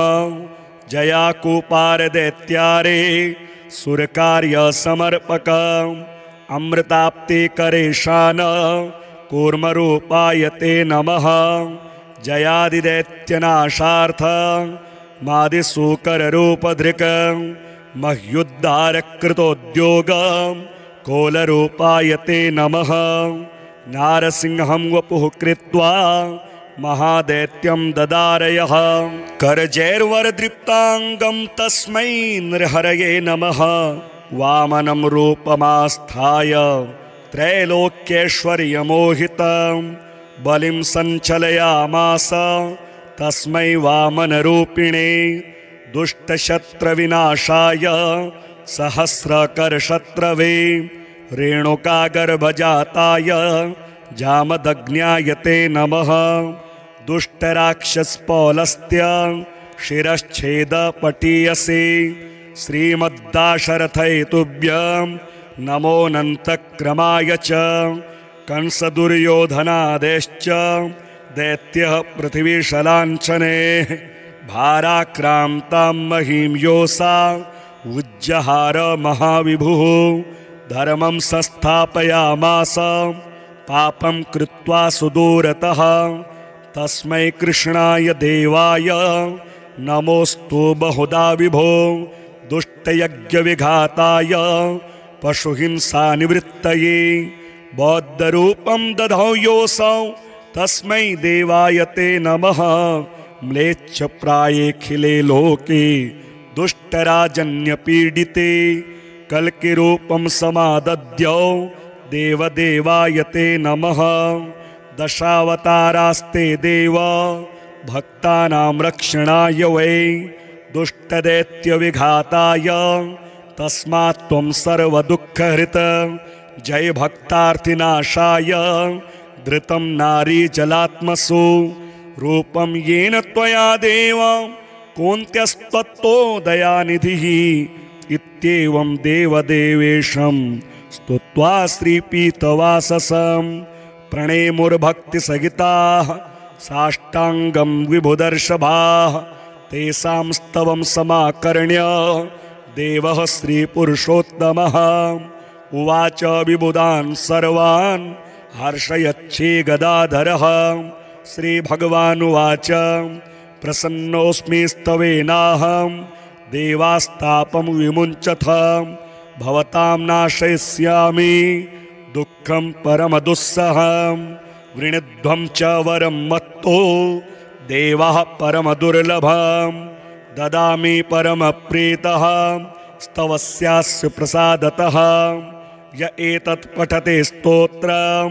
जयाकूपारदैत्यारे सुरकार्यसमर्पक। अमृताप्तिकरेशान कूर्मरूपाय ते नमः। जयादिदैत्यनाशार्थ मादिसूकररूपधृक्। मह्युद्धारकृतोद्योग कोलरूपाय ते नमः। नारसिंहं वपुः कृत्वा महादैत्यं ददारयः। करजैर्वरदृप्ताङ्गं तस्मै नृहरये नमः। वामनं रूपमास्थाय त्रैलोक्यैश्वर्यमोहितं बलिं सञ्चलयामास तस्मै वामनरूपिणे। दुष्टशत्रविनाशाय सहस्रकरशत्रवे। रेणुकागर्भजाताय जामदग्न्याय ते नमः। दुष्टराक्षसपौलस्त्य शिरश्छेदपटीयसे। श्रीमद्दाशरथैतुभ्यं नमोऽनन्तक्रमाय च। कंसदुर्योधनादेश्च दैत्यः पृथिवीशलाञ्छने। भाराक्रान्तां महीं योऽसा उज्जहार महाविभुः। धर्मं संस्थापयामास पापं कृत्वा सुदूरतः। तस्मै कृष्णाय देवाय नमोऽस्तु बहुधा विभो। दुष्टयज्ञविघाताय पशुहिंसानिवृत्तये। बौद्धरूपं दधौ योऽसौ तस्मै देवाय ते नमः। म्लेच्छप्रायेऽखिले लोके दुष्टराजन्यपीडिते। कल्किरूपं समादद्यौ देवदेवाय ते नमः। दशावतारास्ते देव भक्तानां रक्षणाय वै। दुष्टदैत्यविघाताय तस्मात् त्वं सर्वदुःखहृत। जय भक्तार्थिनाशाय धृतं नारीजलात्मसु। रूपं येन त्वया देव कोऽन्त्यस्त्वत्तो दयानिधिः। इत्येवं देवदेवेशं स्तुत्वा श्रीपीतवाससं प्रणेमुर्भक्तिसहिताः साष्टाङ्गं विभुदर्शभाः तेषां स्तवं समाकर्ण्य देवः श्रीपुरुषोत्तमः उवाच विबुधान् सर्वान् हर्षयच्छे गदाधरः श्रीभगवानुवाच प्रसन्नोऽस्मि स्तवेनाहं देवास्तापं विमुञ्चथ भवतां नाशयिष्यामि दुःखं परमदुस्सहं वृणध्वं च वरं मत्तो देवः परमदुर्लभं ददामि परमप्रीतः स्तवस्यास्य प्रसादतः य एतत् पठते स्तोत्रं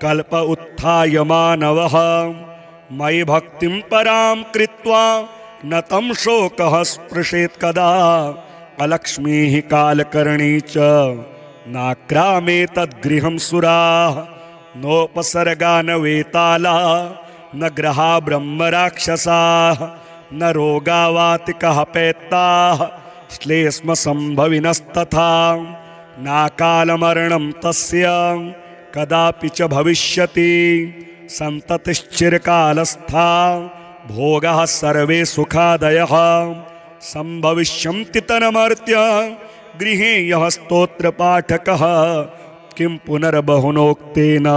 कल्प उत्थाय मानवः मयि भक्तिं परां कृत्वा न तं शोकः स्पृशेत् कदा अलक्ष्मीः कालकर्णी च नाक्रामे तद्गृहं सुराः नोपसर्गा न वेताला न ग्रहा ब्रह्मराक्षसाः न रोगावातिकः पैत्ताः श्लेष्मसम्भविनस्तथा नाकालमरणं तस्य कदापि च भविष्यति सन्ततिश्चिरकालस्था भोगाः सर्वे सुखादयः सम्भविष्यन्ति तन्मर्त्य गृहे यः स्तोत्रपाठकः किं पुनर्बहुनोक्तेन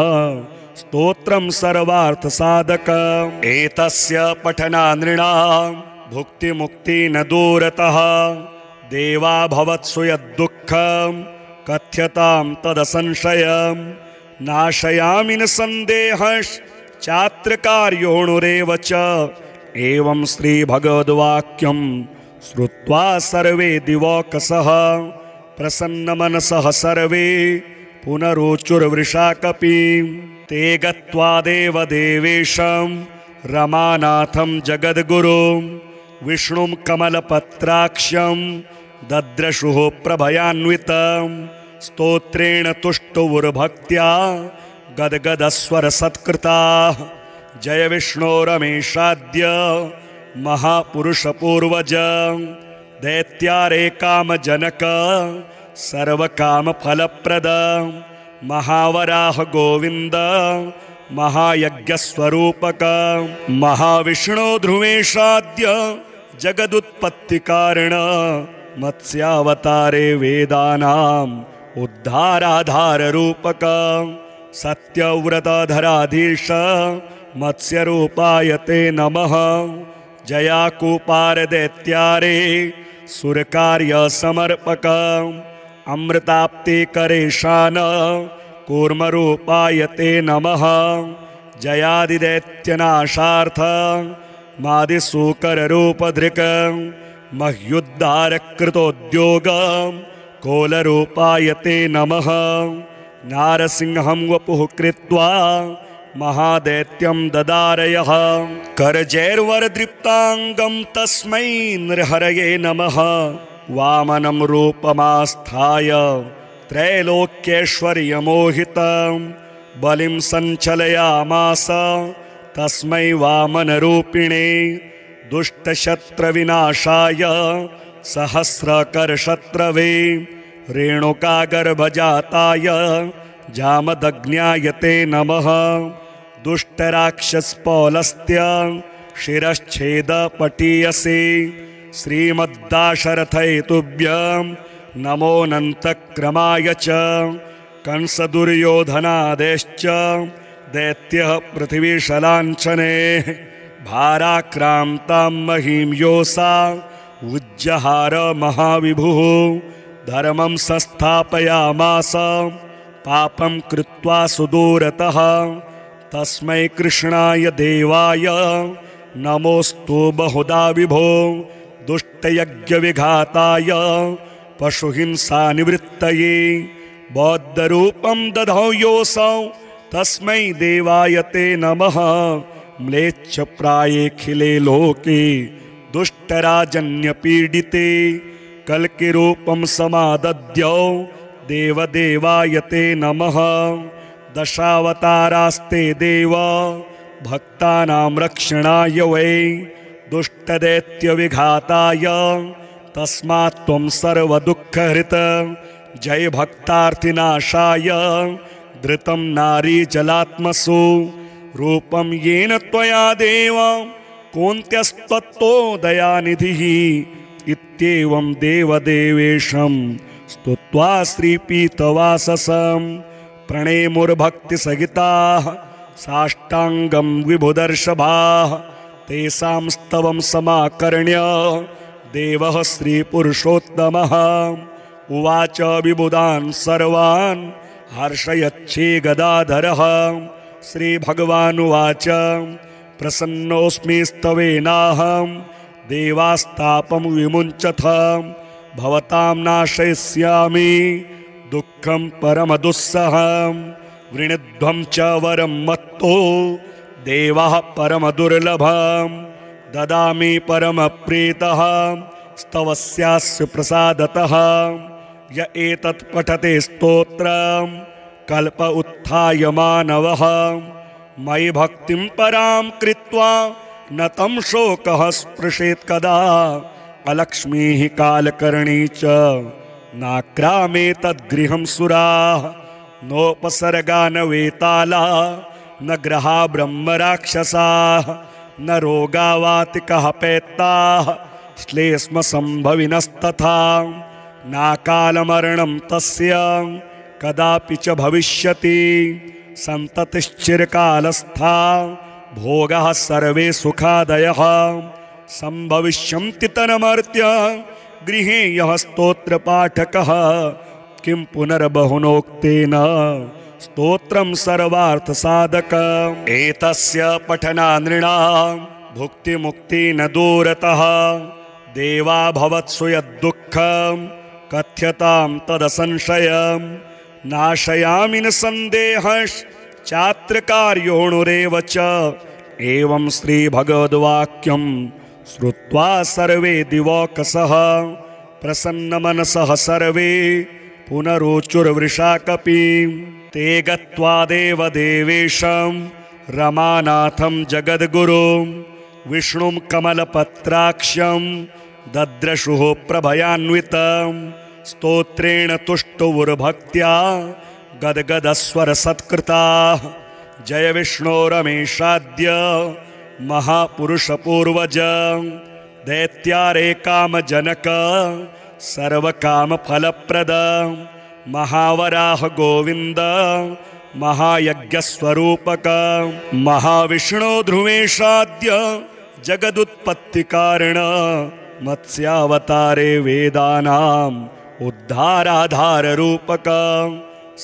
स्तोत्रं सर्वार्थसाधकम् एतस्य पठनानृणां भुक्तिमुक्ति न दूरतः देवा भवत्सु यद्दुःखं कथ्यतां तदसंशयं नाशयामि न सन्देहश्चात्रकार्योऽणुरेव च एवं श्रीभगवद्वाक्यं श्रुत्वा सर्वे दिवौकसः प्रसन्नमनसः सर्वे पुनरोचुर्वृषाकपिं ते गत्वा देवदेवेशं रमानाथं जगद्गुरुं विष्णुं कमलपत्राक्षं दद्रशुः प्रभयान्वितं स्तोत्रेण तुष्टुवुर्भक्त्या गद्गदस्वरसत्कृताः जय विष्णो रमेशाद्य महापुरुषपूर्वज दैत्यारे कामजनक सर्वकामफलप्रद महावराह गोविन्द महायज्ञस्वरूपक महाविष्णो ध्रुवेशाद्य जगदुत्पत्तिकारण मत्स्यावतारे वेदानाम् उद्धाराधाररूपक सत्यव्रतधराधीश मत्स्यरूपाय ते नमः जयाकूपारदैत्यारे सुरकार्यसमर्पक अमृताप्तिकरेशान कूर्मरूपाय ते नमः जयादिदैत्यनाशार्थ मादिसूकररूपधृक मह्युद्धारकृतोद्योग कोलरूपाय ते नमः नारसिंहं वपुः कृत्वा महादैत्यं ददारयः करजैर्वरदृप्ताङ्गं तस्मै नृहरये नमः वामनं रूपमास्थाय त्रैलोक्यैश्वर्यमोहितं बलिं सञ्चलयामास तस्मै वामनरूपिणे दुष्टशत्रविनाशाय सहस्रकरशत्रवे रेणुकागर्भजाताय जामदग्न्याय ते नमः दुष्टराक्षसपौलस्त्य शिरश्छेदपटीयसे श्रीमद्दाशरथैतुभ्यं नमोऽनन्तक्रमाय च कंसदुर्योधनादेश्च दैत्यः पृथिवीशलाञ्छने भाराक्रान्तां महीं योषा उज्जहार महाविभुः धर्मं संस्थापयामास पापं कृत्वा सुदूरतः तस्मै कृष्णाय देवाय नमोऽस्तु बहुधा विभो दुष्टयज्ञविघाताय पशुहिंसानिवृत्तये बौद्धरूपं दधौ योऽसौ तस्मै देवाय ते नमः म्लेच्छप्रायेऽखिले लोके दुष्टराजन्यपीडिते कल्किरूपं समादद्यौ देवदेवाय ते नमः दशावतारास्ते देव भक्तानां रक्षणाय वै दुष्टदैत्यविघाताय तस्मात् त्वं सर्वदुःखहृत जय भक्तार्थिनाशाय धृतं नारी जलात्मसु रूपं येन त्वया देव कोन्त्यस्त्वत्तो दयानिधिः इत्येवं देवदेवेशं स्तुत्वा श्रीपीतवाससं प्रणेमुर्भक्तिसहिताः साष्टाङ्गं विभुदर्शभाः तेषां स्तवं समाकर्ण्य देवः श्रीपुरुषोत्तमः उवाच विबुधान् सर्वान् हर्षयच्छे गदाधरः श्रीभगवानुवाच प्रसन्नोऽस्मि स्तवेनाहं देवास्तापं विमुञ्चथ भवतां नाशयिष्यामि दुःखं परमदुस्सहं वृणध्वं च वरं मत्तो देवः परमदुर्लभं ददामि परमप्रीतः स्तवस्यास्य प्रसादतः य एतत् पठते स्तोत्रं कल्प उत्थाय मानवः मयि भक्तिं परां कृत्वा न तं शोकः स्पृशेत् कदा अलक्ष्मीः कालकर्णी च नाक्रामे तद्गृहं सुराः नोपसर्गा न वेताला न ग्रहा ब्रह्मराक्षसाः न रोगावातिकः पैत्ताः श्लेष्मसम्भविनस्तथा नाकालमरणं तस्य कदापि च भविष्यति सन्ततिश्चिरकालस्था भोगाः सर्वे सुखादयः सम्भविष्यन्ति तन्मर्त्य गृहे यः स्तोत्रपाठकः किं पुनर्बहुनोक्तेन स्तोत्रं सर्वार्थसाधकम् एतस्य पठनानृणां भुक्तिमुक्ति न दूरतः देवा भवत्सु यद्दुःखं कथ्यतां तदसंशयं नाशयामि न सन्देहश्चात्रकार्योऽणुरेव च एवं श्रीभगवद्वाक्यं श्रुत्वा सर्वे दिवौकसः प्रसन्नमनसः सर्वे पुनरोचुर्वृषाकपिं ते गत्वा देवदेवेशं रमानाथं जगद्गुरुं विष्णुं कमलपत्राक्षं दद्रशुः प्रभयान्वितं स्तोत्रेण तुष्टुवुर्भक्त्या गद्गदस्वरसत्कृताः जय विष्णो रमेशाद्य महापुरुषपूर्वज दैत्यारे कामजनक सर्वकामफलप्रद महावराह गोविन्द महायज्ञस्वरूपक महाविष्णो ध्रुवेशाद्य जगदुत्पत्तिकारण मत्स्यावतारे वेदानाम् उद्धाराधाररूपक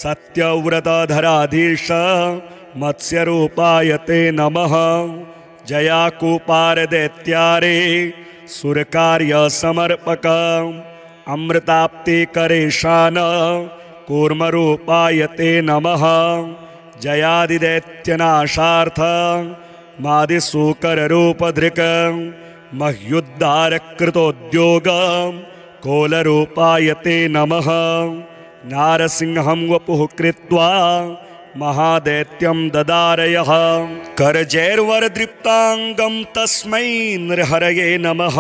सत्यव्रतधराधीश मत्स्यरूपाय ते नमः जयाकूपारदैत्यारे सुरकार्यसमर्पक अमृताप्तिकरेशान कूर्मरूपाय ते नमः जयादिदैत्यनाशार्थ मादिसूकररूपधृक् मह्युद्धारकृतोद्योग कोलरूपाय ते नमः नारसिंहं वपुः कृत्वा महादैत्यं ददारयः करजैर्वरदृप्ताङ्गं तस्मै नृहरये नमः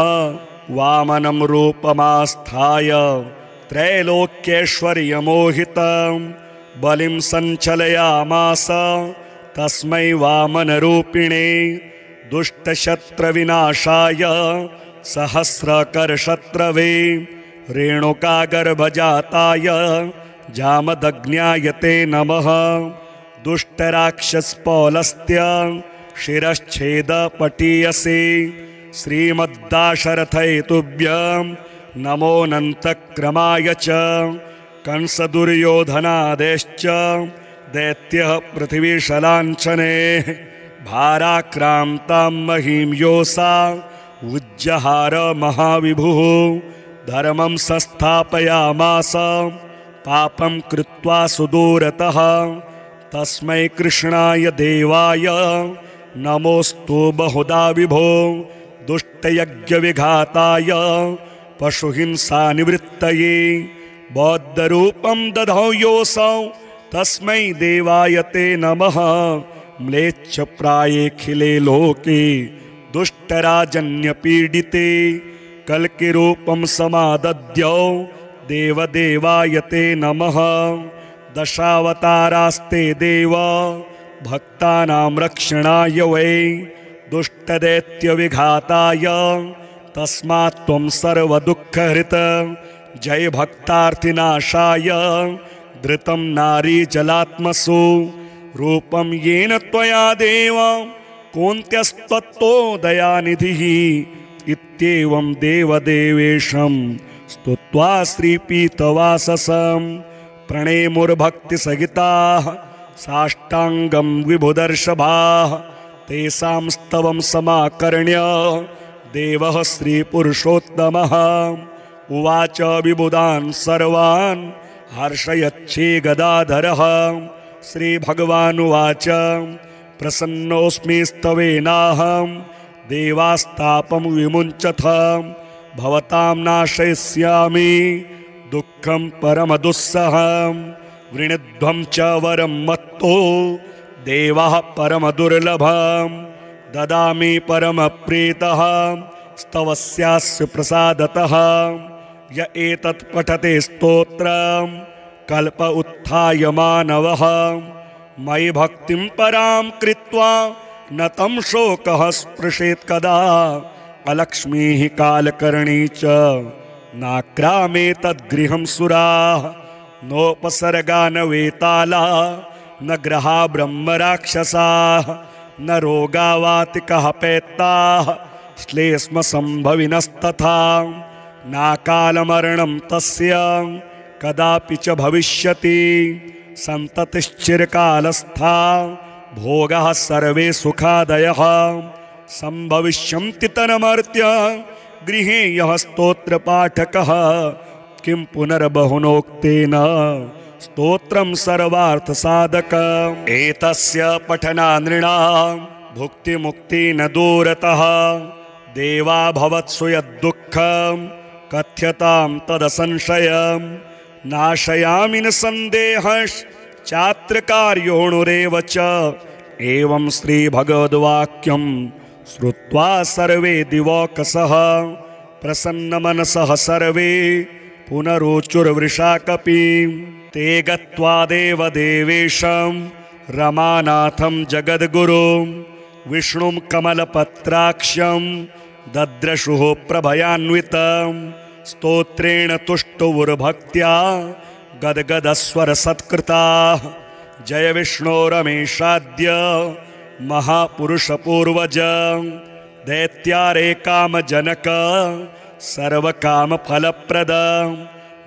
वामनं रूपमास्थाय त्रैलोक्यैश्वर्यमोहितं बलिं सञ्चलयामास तस्मै वामनरूपिणे दुष्टशत्रविनाशाय सहस्रकरशत्रवे रेणुकागर्भजाताय जामदग्न्याय ते नमः दुष्टराक्षसपौलस्त्य शिरश्छेदपटीयसे श्रीमद्दाशरथैतुभ्यं नमोऽनन्तक्रमाय च कंसदुर्योधनादेश्च दैत्यः पृथिवीशलाञ्छने भाराक्रान्तां महीं योषा उज्जहार महाविभुः धर्मं संस्थापयामास पापं कृत्वा सुदूरतः तस्मै कृष्णाय देवाय नमोऽस्तु बहुधा विभो दुष्टयज्ञविघाताय पशुहिंसानिवृत्तये बौद्धरूपं दधौ योऽसौ तस्मै देवाय ते नमः म्लेच्छप्रायेऽखिले लोके दुष्टराजन्यपीडिते कल्किरूपं समादद्यौ देवदेवाय ते नमः। दशावतारास्ते देव भक्तानां रक्षणाय वै दुष्टदैत्यविघाताय तस्मात् त्वं सर्वदुःखहृत जय भक्तार्थिनाशाय धृतं नारीजलात्मसु रूपं येन त्वया देव कोऽन्त्यस्त्वत्तो दयानिधिः इत्येवं देवदेवेशं स्तुत्वा श्रीपीतवाससं प्रणेमुर्भक्तिसहिताः साष्टाङ्गं विभुदर्शभाः तेषां स्तवं समाकर्ण्य देवः श्रीपुरुषोत्तमः उवाच विबुधान् सर्वान् हर्षयच्छे गदाधरः। श्रीभगवानुवाच प्रसन्नोऽस्मि स्तवेनाहं देवास्तापं विमुञ्चथ भवतां नाशयिष्यामि दुःखं परमदुस्सहं वृणध्वं च वरं मत्तो देवः परमदुर्लभं ददामि परमप्रीतः स्तवस्यास्य प्रसादतः य एतत् पठते स्तोत्रं कल्प उत्थाय मानवः मयि भक्तिं परां कृत्वा न तं शोकः स्पृशेत् कदा अलक्ष्मीः कालकर्णी च नाक्रामे तद्गृहं सुराः नोपसर्गा न वेताला न ग्रहा ब्रह्मराक्षसाः न रोगावातिकः पैत्ताः श्लेष्मसम्भविनस्तथा नाकालमरणं तस्य कदापि च भविष्यति सन्ततिश्चिरकालस्था भोगाः सर्वे सुखादयः सम्भविष्यन्ति तन्मर्त्य गृहे यः स्तोत्रपाठकः किं पुनर्बहुनोक्तेन स्तोत्रं सर्वार्थसाधकम् एतस्य पठनानृणां भुक्तिमुक्ति न दूरतः देवा भवत्सु यद्दुःखं कथ्यतां तदसंशयं नाशयामि न सन्देहश्चात्रकार्योऽणुरेव च एवं श्रीभगवद्वाक्यं श्रुत्वा सर्वे दिवौकसः प्रसन्नमनसः सर्वे पुनरोचुर्वृषाकपिं ते गत्वा देवदेवेशं रमानाथं जगद्गुरुं विष्णुं कमलपत्राक्षं दद्रशुः प्रभयान्वितं स्तोत्रेण तुष्टुवुर्भक्त्या गद्गदस्वरसत्कृताः जय विष्णो रमेशाद्य महापुरुषपूर्वज दैत्यारे कामजनक सर्वकामफलप्रद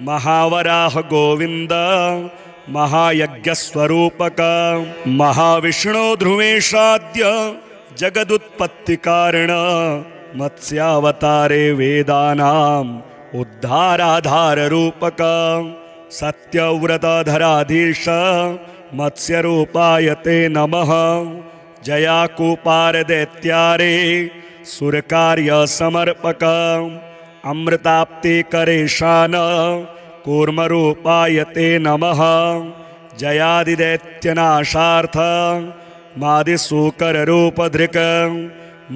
महावराह गोविन्द महायज्ञस्वरूपक महाविष्णो ध्रुवेशाद्य जगदुत्पत्तिकारण मत्स्यावतारे वेदानाम् उद्धाराधाररूपक सत्यव्रतधराधीश मत्स्यरूपाय ते नमः जयाकूपारदैत्यारे सुरकार्यसमर्पक अमृताप्तिकरेशान कूर्मरूपाय ते नमः जयादिदैत्यनाशार्थ मादिसूकररूपधृक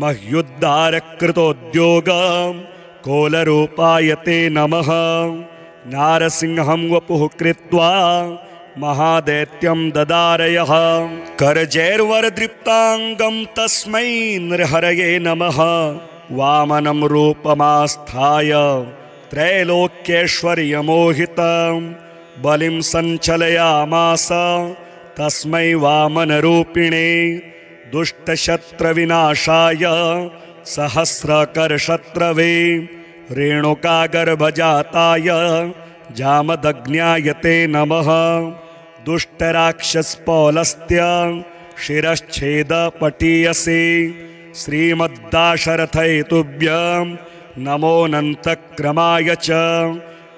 मह्युद्धारकृतोद्योग कोलरूपाय ते नमः नारसिंहं वपुः कृत्वा महादैत्यं ददारयः करजैर्वरदृप्ताङ्गं तस्मै नृहरये नमः वामनं रूपमास्थाय त्रैलोक्यैश्वर्यमोहितं बलिं सञ्चलयामास तस्मै वामनरूपिणे दुष्टशत्रविनाशाय सहस्रकरशत्रवे रेणुकागर्भजाताय जामदग्न्याय ते नमः दुष्टराक्षसपौलस्त्य शिरश्छेदपटीयसे श्रीमद्दाशरथैतुभ्यं नमोऽनन्तक्रमाय च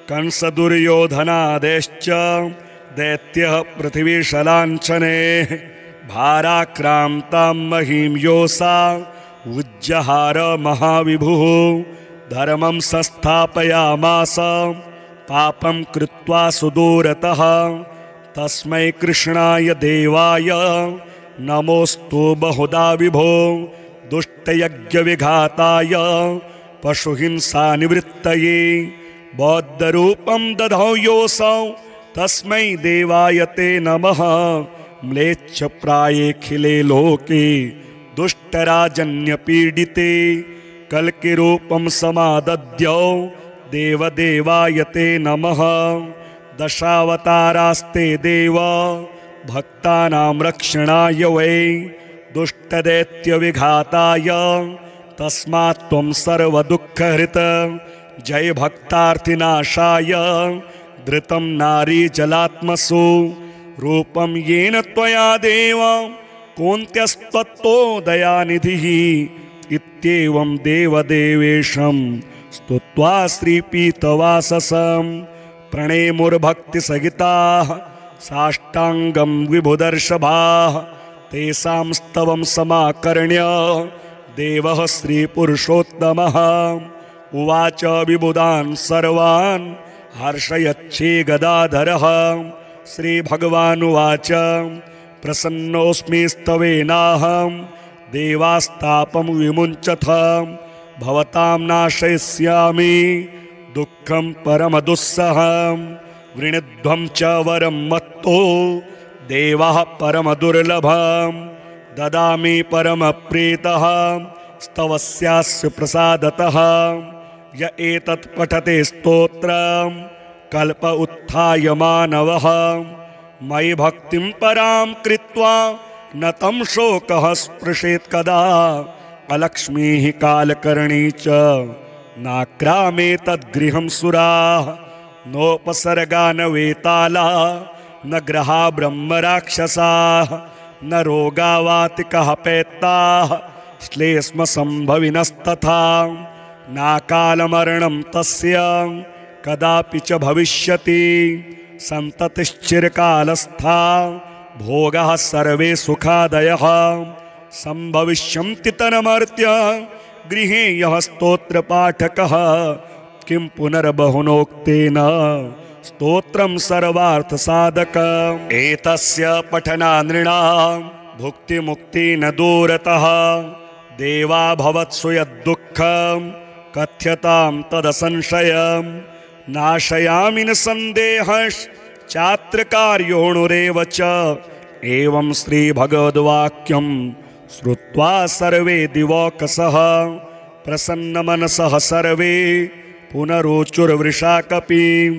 कंसदुर्योधनादेश्च दैत्यः पृथिवीशलाञ्छने भाराक्रान्तां महीं योषा उज्जहार महाविभुः धर्मं संस्थापयामास पापं कृत्वा सुदूरतः तस्मै कृष्णाय देवाय नमोऽस्तु बहुधा विभो दुष्टयज्ञविघाताय पशुहिंसानिवृत्तये बौद्धरूपं दधौ योऽसौ तस्मै देवाय ते नमः। म्लेच्छप्रायेऽखिले लोके दुष्टराजन्यपीडिते कल्किरूपं समादद्यौ देवदेवाय ते नमः। दशावतारास्ते देव भक्तानां रक्षणाय वै दुष्टदैत्यविघाताय तस्मात् त्वं सर्वदुःखहृत जय भक्तार्थिनाशाय धृतं नारीजलात्मसु रूपं येन त्वया देव कोऽन्त्यस्त्वत्तो दयानिधिः इत्येवं देवदेवेशं स्तुत्वा श्रीपीतवाससं प्रणेमुर्भक्तिसहिताः साष्टाङ्गं विभुदर्शभाः तेषां स्तवं समाकर्ण्य देवः श्रीपुरुषोत्तमः उवाच विबुधान् सर्वान् हर्षयच्छे गदाधरः। श्रीभगवानुवाच प्रसन्नोऽस्मि स्तवेनाहं देवास्तापं विमुञ्चथ भवतां नाशयिष्यामि दुःखं परमदुस्सहं वृणध्वं च वरं मत्तो देवः परमदुर्लभं ददामि परमप्रीतः स्तवस्यास्य प्रसादतः। य एतत् पठते स्तोत्रं कल्प उत्थाय मानवः मयि भक्तिं परां कृत्वा न तं शोकः स्पृशेत् कदा। अलक्ष्मीः कालकर्णी च नाक्रामे तद्गृहं सुराः नोपसर्गा न वेताला न ग्रहा ब्रह्मराक्षसाः न रोगावातिकः पैत्ताः श्लेष्मसम्भविनस्तथा नाकालमरणं तस्य कदापि च भविष्यति सन्ततिश्चिरकालस्था भोगाः सर्वे सुखादयः सम्भविष्यन्ति तन्मर्त्य गृहे यः स्तोत्रपाठकः किं पुनर्बहुनोक्तेन स्तोत्रं सर्वार्थसाधकम् एतस्य पठनानृणां भुक्तिमुक्ति न दूरतः देवा भवत्सु यद्दुःखं कथ्यतां तदसंशयं नाशयामि न सन्देहश्चात्रकार्योऽणुरेव च एवं श्रीभगवद्वाक्यं श्रुत्वा सर्वे दिवौकसः प्रसन्नमनसः सर्वे पुनरोचुर्वृषा कपिम्।